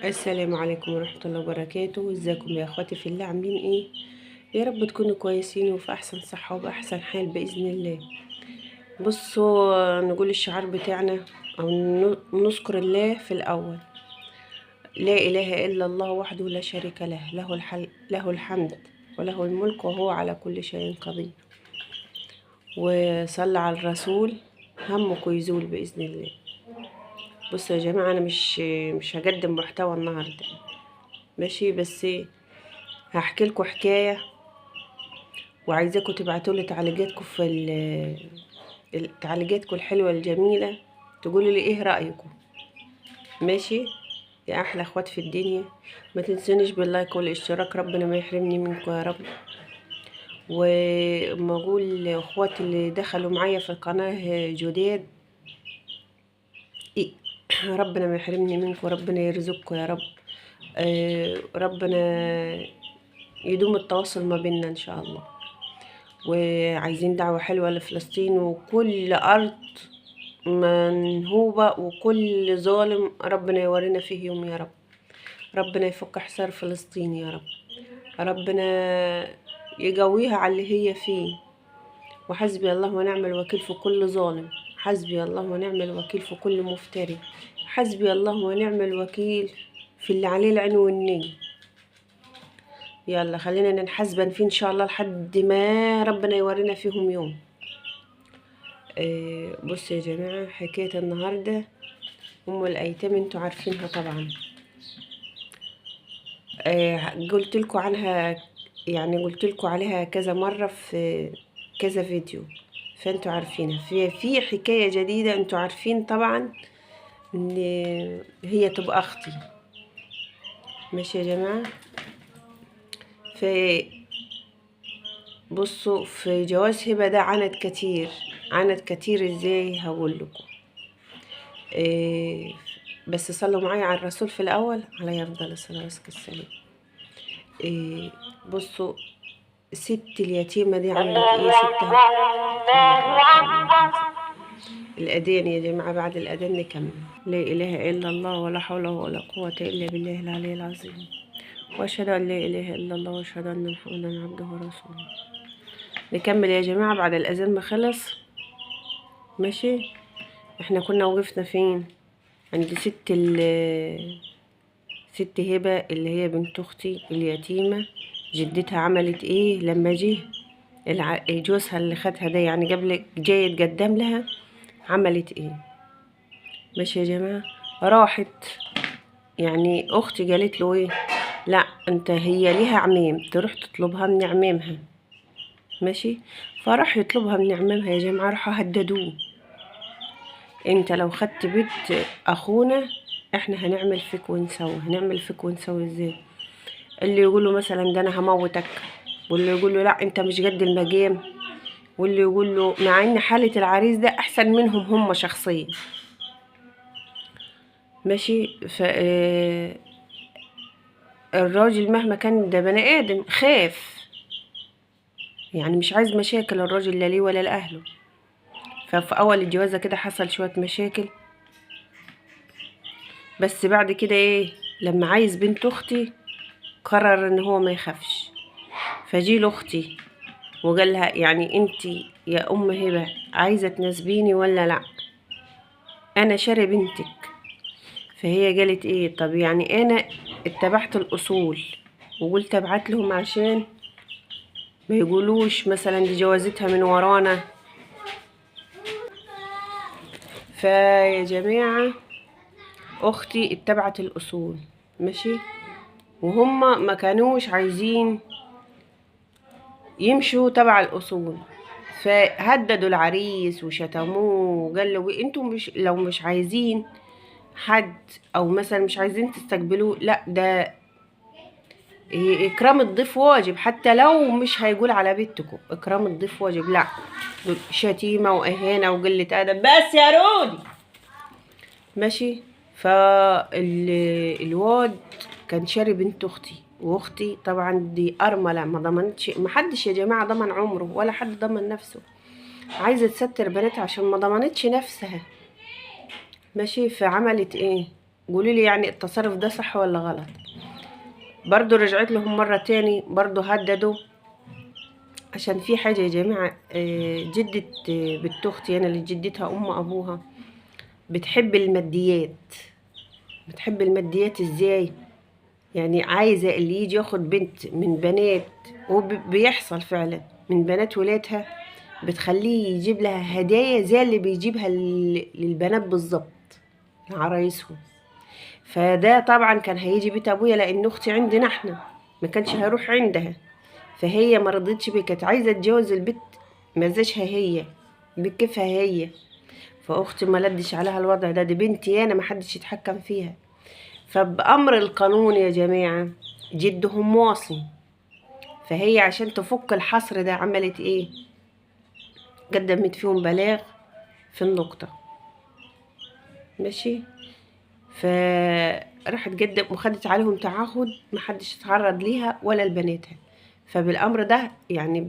السلام عليكم ورحمة الله وبركاته. ازيكم يا اخواتي في الله؟ عاملين ايه؟ يا رب تكونوا كويسين وفي احسن صحة وبأحسن حال بإذن الله. بصوا، نقول الشعار بتاعنا او نذكر الله في الاول. لا اله الا الله وحده لا شريك له، له الحمد وله الملك وهو على كل شيء قدير. وصلى على الرسول همك يزول بإذن الله. بصوا يا جماعة، انا مش هقدم محتوى النهارده، ماشي؟ بس هحكي لكم حكاية، وعايزاكم تبعتوا لي تعليقاتكم في تعليقاتكم الحلوة الجميلة، تقولوا لي ايه رأيكم. ماشي يا احلى اخوات في الدنيا، ما تنسونيش باللايك والاشتراك، ربنا ما يحرمني منكم يا رب. وما اقول لاخواتي اللي دخلوا معايا في القناة جداد، إيه، ربنا ما يحرمني منكم، ربنا يرزقكم يا رب. ربنا يدوم التواصل ما بيننا ان شاء الله. وعايزين دعوة حلوة لفلسطين وكل أرض منهوبة وكل ظالم، ربنا يورينا فيه يوم يا رب. ربنا يفك حصار فلسطين يا رب. ربنا يقويها على اللي هي فيه. وحسبي الله ونعم الوكيل في كل ظالم، حسبي الله ونعم الوكيل في كل مفتري، حسبي الله ونعم الوكيل في اللي عليه العين والنية. يلا خلينا ننحسبن فيه ان شاء الله لحد ما ربنا يورينا فيهم يوم. بصوا يا جماعة، حكاية النهاردة أم الأيتام انتوا عارفينها طبعا. قلت لكم عنها، يعني قلت لكم عليها كذا مرة في كذا فيديو، فانتوا عارفينها. في حكاية جديدة انتوا عارفين طبعا ان هي تبقى اختي، ماشي يا جماعة؟ في بصوا، في جواز هبة ده عانت كتير، عانت كتير. ازاي؟ هقول لكم. بس صلوا معايا على الرسول في الأول عليه أفضل الصلاة والسلام. بصوا، ست اليتيمة دي عملت ايه؟ ستها الأذان يا جماعة، بعد الأذان نكمل. لا إله إلا الله ولا حول ولا قوة إلا بالله العلي العظيم، وأشهد أن لا إله إلا الله وأشهد أن محمدا عبده ورسوله. نكمل يا جماعة بعد الأذان ما خلص، ماشي؟ احنا كنا وقفنا فين؟ عند ست هبة اللي هي بنت أختي اليتيمة. جدتها عملت ايه لما جه جوزها اللي خدها ده، يعني قبل جاي يتقدم لها، عملت ايه؟ ماشي يا جماعة؟ راحت، يعني اختي قالت له ايه؟ لا انت، هي ليها عميم، تروح تطلبها من عميمها، ماشي؟ فراح يطلبها من عميمها يا جماعة، راحوا هددوه، انت لو خدت بنت اخونا احنا هنعمل فيك ونسوي، هنعمل فيك ونسوي ازاي؟ اللي يقول له مثلا ده انا هموتك، واللي يقول له لا انت مش قد المقام، واللي يقول له، مع ان حالة العريس ده احسن منهم هم شخصيا، ماشي؟ الراجل مهما كان ده بني ادم خاف، يعني مش عايز مشاكل الراجل، لا ليه ولا لاهله. ففي اول الجوازة كده حصل شوية مشاكل، بس بعد كده ايه؟ لما عايز بنت اختي قرر ان هو ما يخافش، فجي لاختي وقال لها يعني انتي يا ام هبة عايزة تناسبيني ولا لا؟ انا شاري بنتك. فهي قالت ايه؟ طب يعني انا اتبعت الاصول وقلت ابعت لهم عشان ما يقولوش مثلا دي جوازتها من ورانا. فيا جماعة، اختي اتبعت الاصول، ماشي؟ وهم ما كانوش عايزين يمشوا تبع الاصول، فهددوا العريس وشتموه وقال له انتوا مش، لو مش عايزين حد او مثلا مش عايزين تستقبلوه، لا ده اكرام الضيف واجب، حتى لو مش هيقول على بنتكم اكرام الضيف واجب، لا دول شتيمه واهانه وقله ادب. بس يا رودي، ماشي؟ فالواد كان شاري بنت اختي، واختي طبعا دي ارمله، ما ضمنتش، ما حدش يا جماعه ضمن عمره ولا حد ضمن نفسه، عايزه تستر بناتها عشان ما ضمنتش نفسها، ماشي؟ فعملت ايه؟ قولوا لي يعني التصرف ده صح ولا غلط. برضو رجعت لهم مرة تاني، برضو هددوا. عشان في حاجة يا جماعة، جدة بنت اختي انا اللي جدتها ام ابوها بتحب الماديات. بتحب الماديات ازاي؟ يعني عايزة اللي يجي ياخد بنت من بنات، وبيحصل فعلا من بنات ولادها، بتخليه يجيب لها هدايا زي اللي بيجيبها للبنات بالظبط، لعرايسهم. فده طبعا كان هيجي بيت ابويا، لان اختي عندنا احنا، ما كانش هيروح عندها. فهي ما رضتش بيه، كانت عايزه تتجوز البت مزاجها هي، بكيفها هي. فاختي ما لدش عليها الوضع ده، دي بنتي انا، ما حدش يتحكم فيها. فبأمر القانون يا جماعة جدهم واصي. فهي عشان تفك الحصر ده عملت ايه؟ قدمت فيهم بلاغ في النقطة. ماشي. فراحت قدم وخدت عليهم تعهد محدش يتعرض ليها ولا لبناتها. فبالأمر ده يعني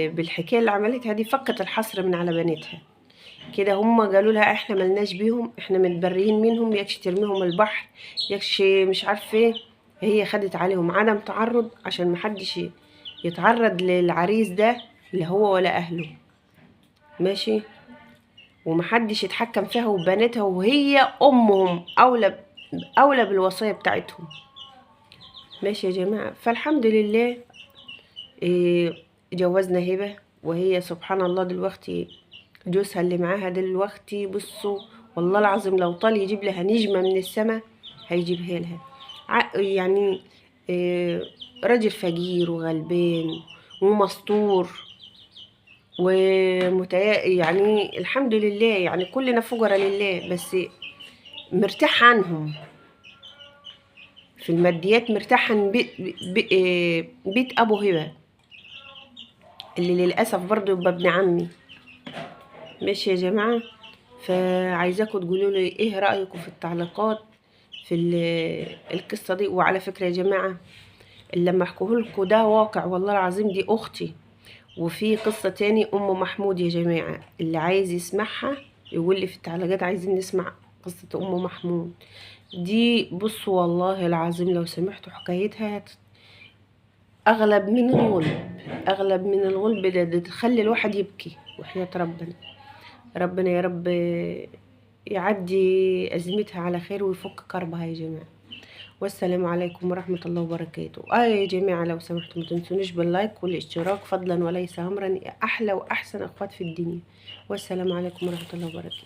بالحكاية اللي عملتها دي فكت الحصر من على بناتها. كده هم قالوا لها احنا ملناش بيهم، احنا متبرئين منهم، يكش ترميهم البحر، يكش مش عارفه ايه. هي خدت عليهم عدم تعرض عشان محدش يتعرض للعريس ده، لا هو ولا اهله. ماشي. ومحدش يتحكم فيها وبناتها، وهي امهم اولى بالوصيه بتاعتهم. ماشي يا جماعه. فالحمد لله إيه، جوزنا هبه. وهي سبحان الله دلوقتي جوزها اللي معاها دلوقتي، بصوا والله العظيم لو طال يجيب لها نجمة من السماء هيجيبها لها. يعني راجل فقير وغلبان ومستور يعني الحمد لله، يعني كلنا فقراء لله، بس مرتاح عنهم في الماديات، مرتاح عن بيت ابو هبة اللي للاسف برضو يبقى ابن عمي. ماشي يا جماعة. فعايزاكم تقولوا لي ايه رأيكم في التعليقات في القصة دي. وعلى فكرة يا جماعة اللي لما احكوه لكم ده واقع والله العظيم، دي اختي. وفي قصة تاني ام محمود يا جماعة، اللي عايز يسمعها يقول لي في التعليقات عايزين نسمع قصة ام محمود دي. بصوا والله العظيم لو سمحتوا حكايتها اغلب من الغلب، اغلب من الغلب، ده تخلي الواحد يبكي وحياة ربنا. ربنا يا رب يعدي أزمتها على خير ويفك كربها يا جماعة. والسلام عليكم ورحمة الله وبركاته. يا جماعة لو سمحتوا ما تنسونيش باللايك والاشتراك فضلا وليس أمرا، أحلى وأحسن أخوات في الدنيا. والسلام عليكم ورحمة الله وبركاته.